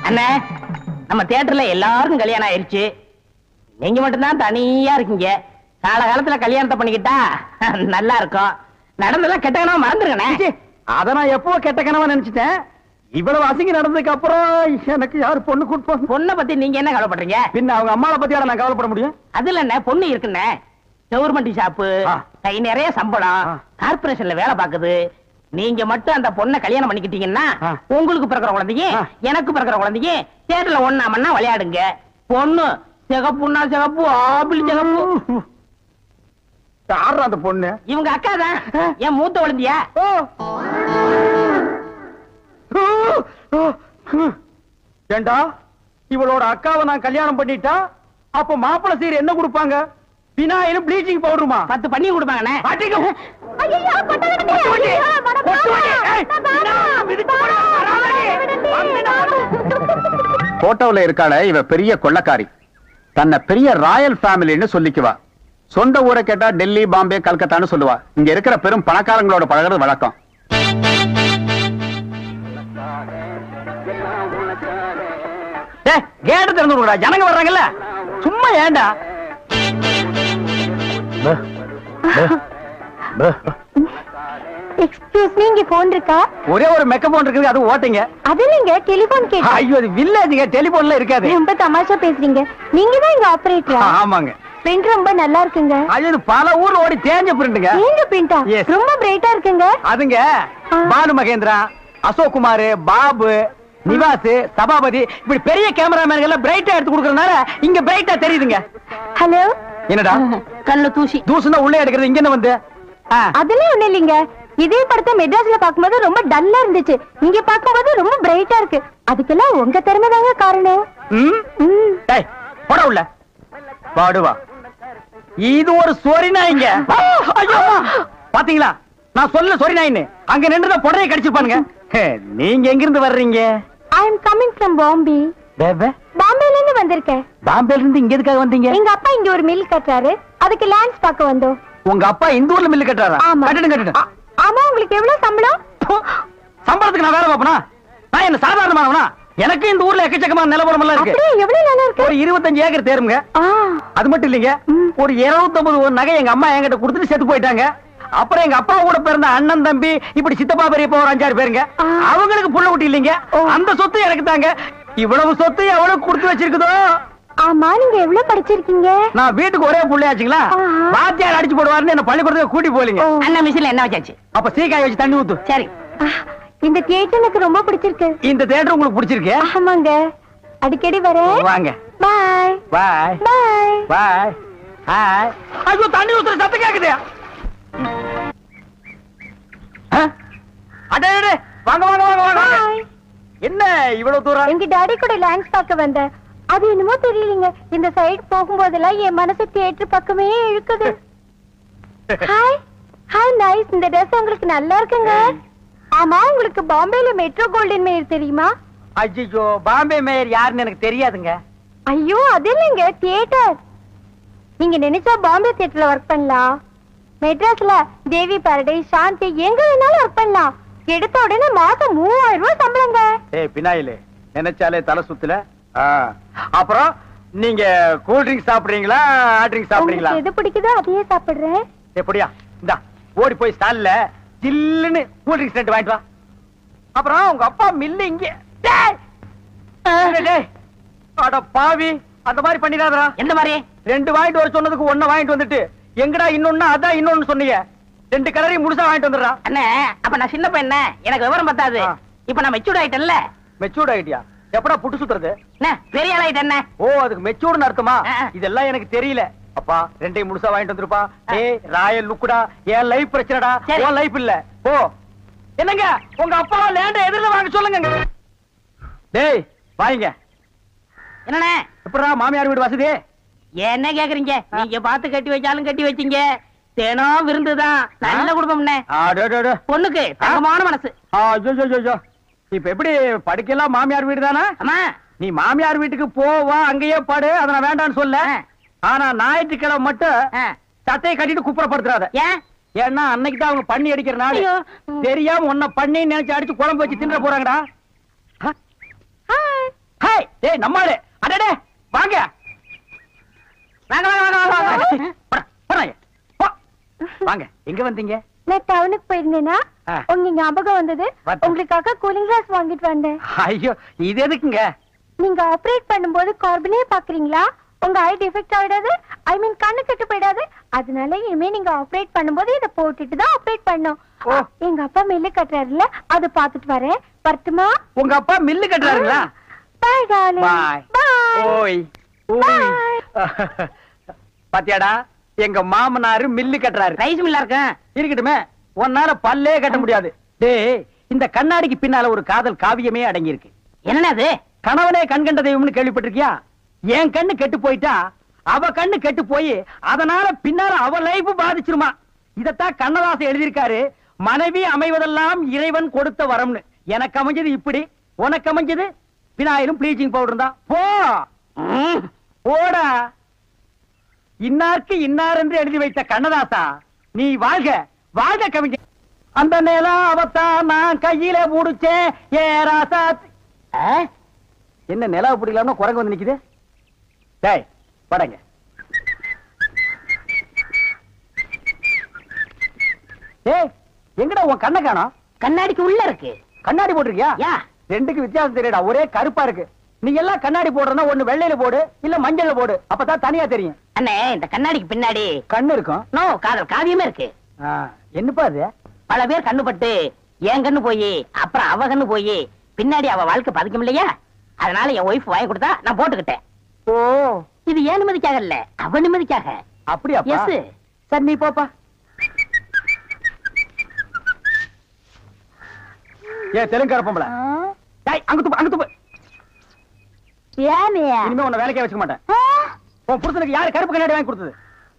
அண்ணே, நம்ம தியேட்டர்ல எல்லாருக்கும் கல்யாணம் ஆயிருச்சு. நீங்க மட்டும்தான் தனியா இருக்கீங்க. காலகாலத்துல கல்யாணத்தை பண்ணிக்கிட்டா நல்லா இருக்கும். நடந்ததெல்லாம் கெட்ட கனவா மறந்துருக்கண்ணே. அத நான் எப்போ கெட்ட கனவா நினைச்சிட்டேன். இவ்வளவு அசிங்க நடந்ததுக்கு அப்புறம் எனக்கு யாரு பொண்ணு கூட்டு? பொண்ணை பத்தி நீங்க என்ன கவலைப்படுறீங்க? பின்ன அவங்க அம்மாவை பத்தி நான் கவலைப்பட முடியும்? அதுல என்ன பொண்ணு இருக்குண்ணே. கவர்மெண்ட் ஷாப்பு, கை நிறைய சம்பளம், கார்பரேஷன்ல வேலை பாக்குது. நீங்க மட்டும் அந்த பொண்ணை கல்யாணம் பண்ணிக்கிட்டீங்கன்னா உங்களுக்கு பிறக்கிற குழந்தைங்க எனக்கு பிறக்கிற குழந்தைங்க தியேட்டர்ல ஒண்ணா மண்ணா விளையாடுங்க. பொண்ணு சிகப்புன்னா சிகப்பு, ஆப்பிள் சிகப்பு. யாரு அந்த பொண்ணு? இவங்க அக்கா தான். என் மூத்த குழந்தையா? ஏண்டா, இவளோட அக்காவை நான் கல்யாணம் பண்ணிட்டா அப்ப மாப்பிள சீர் என்ன கொடுப்பாங்க? வினாயிலும் ப்ளீச்சிங் பவுடருமா? 10 பண்ணி கொடுப்பாங்கண்ணே. போட்டோல இருக்காள இவ பெரிய கொள்ளக்காரி. தன்னை பெரிய ராயல் ஃபேமிலின்னு சொல்லிக்குவா. சொந்த ஊரை கேட்டா டெல்லி, பாம்பே, கல்கத்தான்னு சொல்லுவா. இங்க இருக்கிற பெரும் பணக்காரங்களோட பழகிறது வழக்கம். கேட்டு திறந்து விடுடா, ஜனங்க வர்றாங்கல்ல. சும்மா ஏண்டா? எக்ஸ்கியூஸ் மீ, இங்க போன் இருக்கா? ஒரே ஒரு மெக்க போன் இருக்குது, அது ஓட்டிங்க. அது நீங்க டெலிபோன் கேட்டா? ஐயோ, அது வில்லேஜ்ங்க, டெலிபோன்ல இருக்காது. ரொம்ப தமாஷா பேசுறீங்க. நீங்க தான் இங்க ஆபரேட்டரா? ஆமாங்க. பிரிண்ட் ரொம்ப நல்லா இருக்குங்க. அது பல ஊர்ல ஓடி தேஞ்ச பிரிண்ட்ங்க. நீங்க பிரிண்டா? ரொம்ப பிரைட்டா இருக்குங்க. அதுங்க பானு மகேந்திரா, அசோக் குமார், பாபு, நிவாஸ், சபாபதி இப்படி பெரிய கேமராமேன்கள் எல்லாம் பிரைட்டா எடுத்து கொடுக்கறதுனால இங்க பிரைட்டா தெரியுதுங்க. ஹலோ. என்னடா கல்ல தூசி? தூசுனா உள்ளே எடுக்கிறது, இங்க என்ன வந்து? அதெல்லாம் ஒண்ணு இல்லைங்க. இதே படத்தை மெட்ராஸ்ல பாக்கும்போது ரொம்ப டல்லா இருந்துச்சு. இங்க பாக்கும்போது ரொம்ப பிரைட்டா இருக்கு. அதுக்கெல்லாம் உங்க திறமை தாங்க காரணம். போட உள்ள பாடுவா. இது ஒரு சொரி நாய்ங்க. பாத்தீங்களா, நான் சொல்ல சொரி நாயின்னு. அங்க நின்றுதான் புடரையை கடிச்சிருப்பானுங்க. நீங்க எங்க இருந்து வர்றீங்க? ஐ அம் கமிங் ஃப்ரம் பாம்பே. பாம்பேல இருந்து வந்திருக்கேன். பாம்பேல இருந்து இங்க எதுக்காக வந்தீங்க? எங்க அப்பா இங்க ஒரு மில் கட்டுறாரு, அதுக்கு லேண்ட்ஸ் பார்க்க வந்தோம். உங்க அப்பா இந்த ஊர்ல மில் கட்டுறாரா? கட்டணும். ஆமா. உங்களுக்கு எவ்வளவு சம்பளம்? சம்பளத்துக்கு நான் வேலை பார்ப்பனா? நான் என்ன சாதாரணமானவனா? எனக்கு இந்த ஊர்ல எக்கச்சக்கமான நிலவரம் எல்லாம் இருக்கு. எவ்வளவு நிலம் இருக்கு? ஒரு 25 ஏக்கர் தேருங்க. அது மட்டும் இல்லைங்க, ஒரு 250 நகை எங்க அம்மா என்கிட்ட கொடுத்துட்டு செத்து போயிட்டாங்க. அப்புறம் எங்க அப்பா கூட பிறந்த அண்ணன், தம்பி, இப்படி சித்தப்பா, பெரியப்பா ஒரு 5-6 பேருங்க. அவங்களுக்கு புள்ள குட்டி இல்லைங்க. அந்த சொத்து எனக்கு தாங்க. இவ்வளவு சொத்து எவ்வளவு கொடுத்து வச்சிருக்குதோ. ஆமா, நீங்க எவ்வளவு படிச்சிருக்கீங்க? நான் வீட்டுக்கு ஒரே புள்ளையாச்சுங்களா, வாத்தியார் அடிச்சு போடுவாருன்னு என்ன பள்ளிக்கூடத்துக்கு கூட்டி போலீங்க. அண்ணன் மிஷின்ல என்ன வச்சாச்சு? அப்ப சீக்காய் வச்சு தண்ணி ஊத்து. சரி. இந்த தியேட்டர் எனக்கு ரொம்ப பிடிச்சிருக்கு. இந்த தியேட்டர் உங்களுக்கு பிடிச்சிருக்கு? ஆமாங்க, அடிக்கடி வரேன். வாங்க. பாய் பாய் பாய் பாய். ஹாய். ஐயோ, தண்ணி ஊத்துற சத்தம் கேக்குது. அடே வாங்க வாங்க வாங்க வாங்க. என்ன இவ்வளவு தூரம்? எங்க டாடி கூட லேண்ட்ஸ் பார்க்க வந்தேன். அது என்னமோ தெரியலங்க, இந்த சைடு போகும்போதெல்லாம் என் மனசு தியேட்டர் பக்கமே இழுக்குது. Hi hi, nice. இந்த ட்ரெஸ் உங்களுக்கு நல்லா இருக்குங்க. ஆமா, உங்களுக்கு பாம்பேல மெட்ரோ கோல்டன் மேயர் தெரியுமா? ஐயோ, பாம்பே மேயர் யாருன்னு எனக்கு தெரியாதுங்க. ஐயோ, அது இல்லைங்க, தியேட்டர். நீங்க நினைச்சா பாம்பே தியேட்டர்ல ஒர்க் பண்ணலாம். மெட்ராஸ்ல தேவி பாரடைஸ், சாந்தி, எங்க வேணாலும் ஒர்க் பண்ணலாம். எடுத்த உடனே மாசம் 3000 ரூபாய் சம்பளங்க. ஏய் பினாயிலே, நினைச்சாலே தலை சுத்துல. அப்புறம் நீங்க கூல் ட்ரிங்க்ஸ் சாப்பிடுறீங்களா, ஹாட் ட்ரிங்க்ஸ் சாப்பிடுறீங்களா? எது பிடிக்குதோ அதையே சாப்பிடுறேன். எப்படியா? இந்தா ஓடி போய் ஸ்டால்ல ஜில்லுன்னு கூல் ட்ரிங்க்ஸ் 2 வாங்கிட்டு வா. அப்புறம் உங்க அப்பா மில்லு இங்க. அட பாவி, அந்த மாதிரி பண்ணிடாதடா. எந்த மாதிரி? 2 வாங்கிட்டு வர சொன்னதுக்கு 1 வாங்கிட்டு வந்துட்டு எங்கடா இன்னொன்னு அதான் இன்னொன்னு சொன்னீங்க. 2 கலரையும் முழுசா வாங்கிட்டு வந்துடுறா. அண்ணே, அப்ப நான் சின்ன பையன், எனக்கு விவரம் பத்தாது. இப்ப நான் மெச்சூர்ட் ஆயிட்டேன்ல. மெச்சூர்ட் ஆயிட்டியா? எப்படா புட்டு சுத்துறது? பெரிய ஆள் ஆயிட்டேன். ஓ, அதுக்கு மெச்சூர்ட்னு அர்த்தமா? இதெல்லாம் எனக்கு தெரியல. அப்பா 2ஐயும் முழுசா வாங்கிட்டு வந்துருப்பா. ஏய் ராயல் லுக்குடா, என் லைஃப் பிரச்சனைடா, உன் லைஃப் இல்ல. ஓ என்னங்க, உங்க அப்பா லேண்ட எதிரில வாங்க சொல்லுங்க. டேய் வாங்க. என்னண்ணே? எப்படா மாமியார் வீடு வசதி? என்ன கேக்குறீங்க? நீங்க பார்த்து கட்டி வச்சாலும் கட்டி வச்சீங்க. தினம் விருந்துதான். நல்ல குடும்பம்ண்ணே. பொண்ணுக்கு தங்கமான மனசு. இப்ப எப்படி படுக்கலாம்? மாமியார் வீடு தானே? ஆமா. நீ மாமியார் வீட்டுக்கு போவா, அங்கேயே பாடு, அத நான் வேண்டான்னு சொல்ல. ஆனா ஞாயிற்றுக்கிழமை மட்டும் சட்டையை கட்டிட்டு குப்புறப்படுத்துறாத. ஏன்? ஏன்னா அன்னைக்கு தான் அவங்க பண்ணி அடிக்கிற நாள். தெரியாம உன்னை பண்ணி நினைச்சு அடிச்சு குழம்பு வச்சு தின்ற போறாங்கடா. ஏய் நம்மாளே அடடே வாங்க வாங்க வாங்க வாங்க வாங்க போறாங்க போ வாங்க எங்க வந்தீங்க நான் டவுனுக்கு போயிருந்தேனா உங்க ஞாபகம் வந்தது பார்த்தேன். உங்களுக்காக கூலிங் கிளாஸ் வாங்கிட்டு வந்தேன் ஐயோ இது எதுக்குங்க நீங்க ஆபரேட் பண்ணும்போது கார்பனே பாக்குறீங்களா உங்க ஐ டிஃபெக்ட் ஆயிடாது ஐ மீன் கண்ணு கெட்டு போயிடாது அதனால இனிமே நீங்க ஆபரேட் பண்ணும்போது இத போட்டுட்டு தான் ஆபரேட் பண்ணணும் ஓ. எங்க அப்பா மில்லு கட்டுறாருல அத பாத்துட்டு வரேன் வரட்டுமா உங்க அப்பா மில்லு கட்டுறாருங்களா பை டார்லிங் பாய் பை ஓய் ஓய் பாத்தியாடா எங்க மாமனாரு மில்லு கட்டுறாரு ரைஸ் மில்லா இருக்கேன் இருக்கட்டுமே உன்னால பல்லே கட்ட முடியாது டேய் இந்த கண்ணாடிக்கு பின்னால ஒரு காதல் காவியமே அடங்கி இருக்கு என்ன அது கணவனே கண் கண்ட தெய்வம்னு கேள்விப்பட்டிருக்கியா என் கண்ணு கெட்டு போயிட்டா அவ கண்ணு கெட்டு போய் அதனால பின்னால அவ லைஃப் பாதிச்சிருமா இதத்தான் கண்ணதாசன் எழுதியிருக்காரு மனைவி அமைவதெல்லாம் இறைவன் கொடுத்த வரம்னு எனக்கு அமைஞ்சது இப்படி உனக்கு அமைஞ்சது விநாயகரும் ப்ளீச்சிங் பவுடர் தான் போ போடா இன்னாருக்கு இன்னார் என்று எழுதி வைத்த கண்ணதாசா நீ வாழ்க வாழ்க கவிஞர் அந்த நிலம் அவத்தான் நான் கையில முடிச்சேன் ஏ ராசா என்ன நிலவு பிடிக்கலாம்னு குரங்கு வந்து நிக்குது டேய் படங்க ஏய் எங்கடா உன் கண்ணை காணோம் கண்ணாடிக்கு உள்ள இருக்கு கண்ணாடி போட்டிருக்கியா யா ரெண்டுக்கு வித்தியாசம் தெரியடா ஒரே கருப்பா இருக்கு நீ எல்லாம் கண்ணாடி போடுறனா ஒண்ணு வெள்ளையில போடு இல்ல மஞ்சள்ல போடு அப்பதான் தனியா தெரியும் அண்ணே இந்த கண்ணாடிக்கு பின்னாடி கண்ணு இருக்கும் நோ காதல் காவியமே இருக்கு என்னப்பா அது பல பேர் கண்ணு பட்டு என் கண்ணு போய் அப்புறம் அவ கண்ணு போய் பின்னாடி அவ வாழ்க்கை பதிக்கும் இல்லையா அதனால என் ஒய்ஃப் வாங்கி கொடுத்தா நான் போட்டுக்கிட்டேன் ஓ இது ஏன் நிம்மதிக்காக இல்ல அவ நிம்மதிக்காக அப்படியா எஸ் சரி நீ போப்பா ஏ தெலுங்கு பொம்பளை டேய் அங்க துப்பு ஏனியா இனிமே உன்னை வேலைக்கே வச்சுக்க மாட்டேன் உன் புருஷனுக்கு யாரு கருப்பு கண்ணாடி வாங்கி கொடுத்தது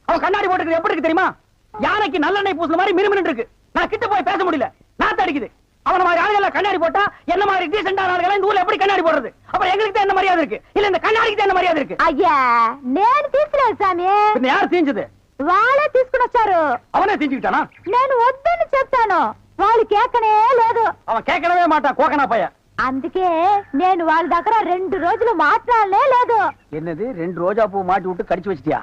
அவன் கண்ணாடி போட்டுக்கிறது எப்படி இருக்கு தெரியுமா யானைக்கு நல்லெண்ணெய் பூசுன மாதிரி மிருமின்னு இருக்கு நான் கிட்ட போய் பேச முடியல நாத்து அடிக்குது அவன மாதிரி ஆளுகளை கண்ணாடி போட்டா என்ன மாதிரி டீசென்டான ஆளுகளை இந்த ஊர்ல எப்படி கண்ணாடி போடுறது அப்புறம் எங்களுக்கு தான் என்ன மரியாதை இருக்கு இல்ல இந்த கண்ணாடிக்கு தான் என்ன மரியாதை இருக்கு అయ్యా నేను తీసుకోలేదు సామి பின்ன யார் தீஞ்சது వాళ్ళే తీసుకుని వచ్చారు அவனே தீஞ்சுக்கிட்டானா నేను వద్దని చెప్తాను వాళ్ళు కేకనే లేదు அவன் கேட்கவே மாட்டான் கோக்கனா பையன் అందుకే నేను వాళ్ళ దగ్గర 2 రోజులు మాట్లాడలే లేదు என்னது 2 ரோஜா பூ மாட்டி விட்டு கடிச்சு வச்சிட்டியா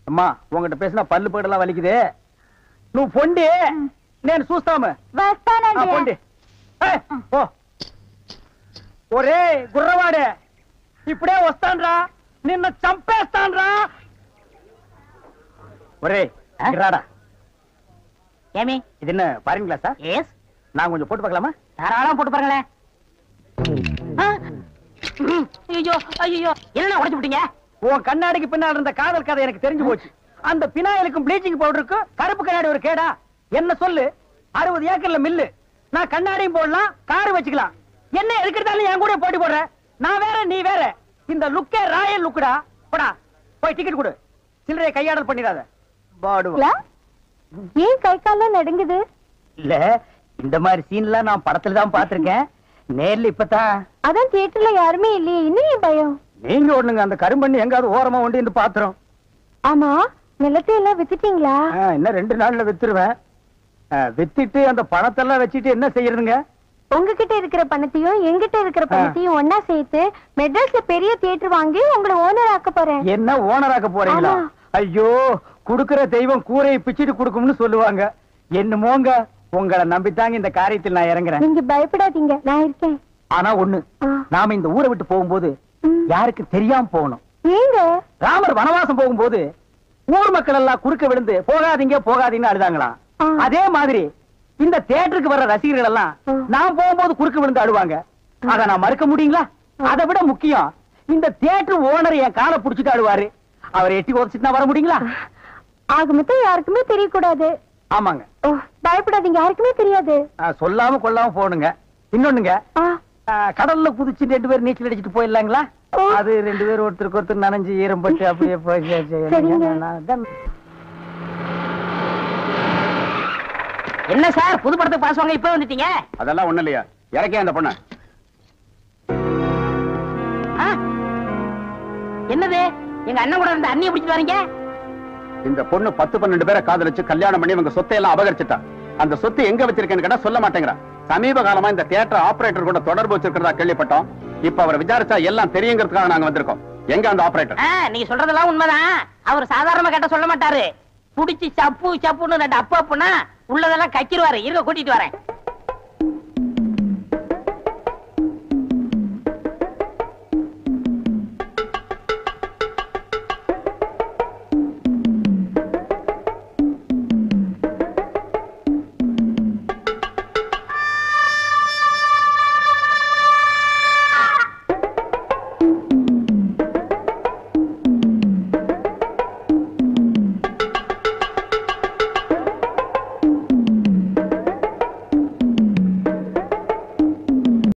அம்மா உங்ககிட்ட பேசினா பல்லு போடலாம் வலிக்குது நீ பொண்டி నేను చూస్తాము వస్తానండి పొండి ఓ ఒరే గుర్రవాడే ఇప్పుడే వస్తాన్రా నిన్న చంపేస్తాన్రా ఒరే రాడా ஏமி இது என்ன பாருங்க கிளாஸா எஸ் நான் கொஞ்சம் போட்டு பார்க்கலாமா தாராளமா போட்டு பாருங்களேன் ஐயோ ஐயோ என்ன உடைச்சு விட்டீங்க உன் கண்ணாடிக்கு பின்னால் இருந்த காதல் கதை எனக்கு தெரிஞ்சு போச்சு அந்த பினாயிலுக்கும் ப்ளீச்சிங் பவுடருக்கும் கருப்பு கண்ணாடி ஒரு கேடா என்ன சொல்லு 60 ஏக்கர்ல மில்லு நான் கண்ணாடியும் போடலாம் காரு வச்சுக்கலாம் என்ன எதுக்கிறதாலும் என் கூட போட்டி போடுற நான் வேற நீ வேற இந்த லுக்கே ராயல் லுக்குடா போடா போய் டிக்கெட் கொடு சில்லறைய கையாடல் பண்ணிடாத பாடுவா ஏன் கை கால்லாம் நடுங்குது இல்ல இந்த மாதிரி சீன்லாம் நான் படத்துல தான் பாத்திருக்கேன் நேர்ல இப்பதான் அதான் தியேட்டர்ல யாருமே இல்லையே இன்னும் ஏன் பயம் நீங்க ஒண்ணுங்க அந்த கரும்பண்ணி எங்காவது ஓரமா ஒண்டி இருந்து பாத்துறோம் ஆமா நிலத்தை எல்லாம் வித்துட்டீங்களா இன்னும் 2 நாள்ல வித்துருவேன் வித்துட்டு அந்த பணத்தெல்லாம் வச்சுட்டு என்ன செய்யறதுங்க உங்ககிட்ட இருக்கிற பணத்தையும் எங்கிட்ட இருக்கிற பணத்தையும் ஒன்னா சேர்த்து மெட்ராஸ்ல பெரிய தியேட்டர் வாங்கி உங்களை ஓனர் ஆக்க போறேன் என்ன ஓனராக்க போறீங்களா ஆமா. ஐயோ குடுக்கிற தெய்வம் கூரையை பிச்சிட்டு கொடுக்கும்னு சொல்லுவாங்க என்னமோங்க உங்களை நம்பித்தாங்க இந்த காரியத்தில் நான் இறங்குறேன் நீங்க பயப்படாதீங்க நான் இருக்கேன் ஆனா ஒண்ணு நாம இந்த ஊரை விட்டு போகும்போது யாருக்கு தெரியாம போகணும் ஏங்க ராமர் வனவாசம் போகும்போது ஊர் மக்கள் எல்லாம் குறுக்க விழுந்து போகாதீங்க போகாதீங்கன்னு அழுதாங்களாம் அதே மாதிரி இந்த தியேட்டருக்கு வர்ற ரசிகர்கள் எல்லாம் நான் போகும்போது குறுக்க விழுந்து அழுவாங்க அத நான் மறுக்க முடியுங்களா அதை விட முக்கியம் இந்த தியேட்டர் ஓனர் என் காலை புடிச்சிட்டு அழுவாரு அவர் எட்டி உதச்சிட்டு நான் வர முடியுங்களா ஆக மொத்தம் யாருக்குமே தெரியக்கூடாது ஆமாங்க ஓ பயப்படாதீங்க யாருக்குமே தெரியாது சொல்லாம கொள்ளாம போகணுங்க இன்னொன்னுங்க கடல்ல குதிச்சு 2 பேர் நீச்சல் அடிச்சுட்டு போயிடலாங்களா அது 2 பேர் ஒருத்தருக்கு ஒருத்தர் நனைஞ்சு ஈரம் பட்டு அப்படியே என்ன சார் புது படத்துக்கு பாஸ் வாங்க இப்ப வந்துட்டீங்க அதெல்லாம் ஒண்ணு இல்லையா இறக்கே அந்த பொண்ண என்னது எங்க அண்ணன் கூட இருந்த அண்ணியை பிடிச்சிட்டு வரீங்க இந்த பொண்ணு 10-12 பேரை காதலிச்சு கல்யாணம் பண்ணி இவங்க சொத்தை எல்லாம் அபகரிச்சுட்டா அந்த சொத்து எங்க வச்சிருக்கேன்னு கேட்டா சொல்ல மாட்டேங்கிறான். சமீப காலமா இந்த தியேட்டர் ஆபரேட்டர் கூட தொடர்பு வச்சிருக்கிறதா கேள்விப்பட்டோம். இப்ப அவரை விசாரிச்சா எல்லாம் தெரியுங்கிறதுக்காக நாங்க வந்திருக்கோம். எங்க அந்த ஆபரேட்டர்? நீங்க சொல்றதெல்லாம் உண்மைதான். அவர் சாதாரணமா கேட்ட சொல்ல மாட்டாரு. புடிச்சு சப்பு சப்புன்னு 2 அப்பு அப்புனா உள்ளதெல்லாம் கக்கிடுவாரு. இருக்க கூட்டிட்டு வரேன்.